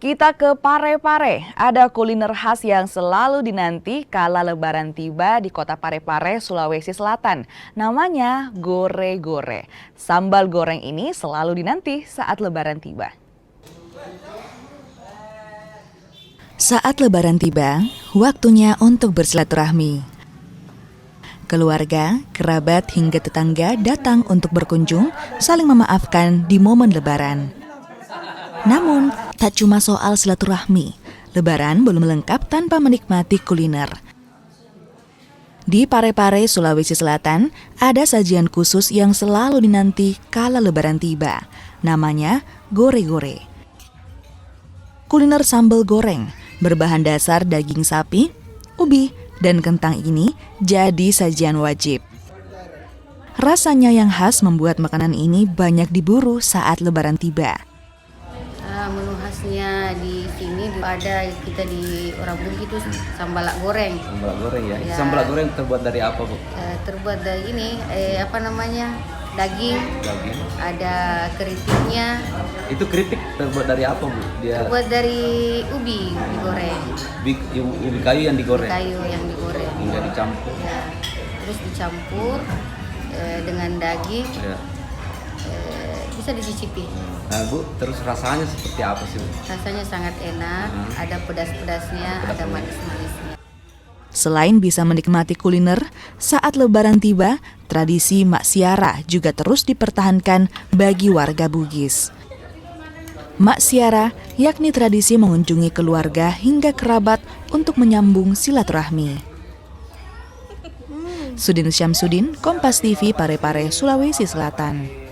Kita ke Parepare, ada kuliner khas yang selalu dinanti kala Lebaran tiba di kota Parepare, Sulawesi Selatan. Namanya gore-gore. Sambal goreng ini selalu dinanti saat Lebaran tiba. Saat Lebaran tiba, waktunya untuk bersilaturahmi. Keluarga, kerabat hingga tetangga datang untuk berkunjung, saling memaafkan di momen Lebaran. Namun, tak cuma soal silaturahmi, Lebaran belum lengkap tanpa menikmati kuliner. Di Parepare, Sulawesi Selatan, ada sajian khusus yang selalu dinanti kala Lebaran tiba. Namanya gore-gore. Kuliner sambal goreng berbahan dasar daging sapi, ubi, dan kentang ini jadi sajian wajib. Rasanya yang khas membuat makanan ini banyak diburu saat Lebaran tiba. Menu khasnya di sini ada kita di orang Bugis itu sambalak goreng. Sambalak goreng ya. Ya. Sambalak goreng terbuat dari apa, Bu? Terbuat dari ini daging. Daging. Ada keripiknya. Itu keripik terbuat dari apa, Bu? Terbuat dari ubi digoreng. Ubi kayu yang digoreng. Kayu yang digoreng. Hingga dicampur. Ya. Terus dicampur dengan daging. Ya. Bisa dicicipi. Nah, Bu, terus rasanya seperti apa sih, Bu? Rasanya sangat enak, ada pedas-pedasnya, ada manis-manisnya. Selain bisa menikmati kuliner, saat Lebaran tiba, tradisi Maksiara juga terus dipertahankan bagi warga Bugis. Maksiara yakni tradisi mengunjungi keluarga hingga kerabat untuk menyambung silaturahmi. Sudin Syamsuddin, Kompas TV, Parepare, Sulawesi Selatan.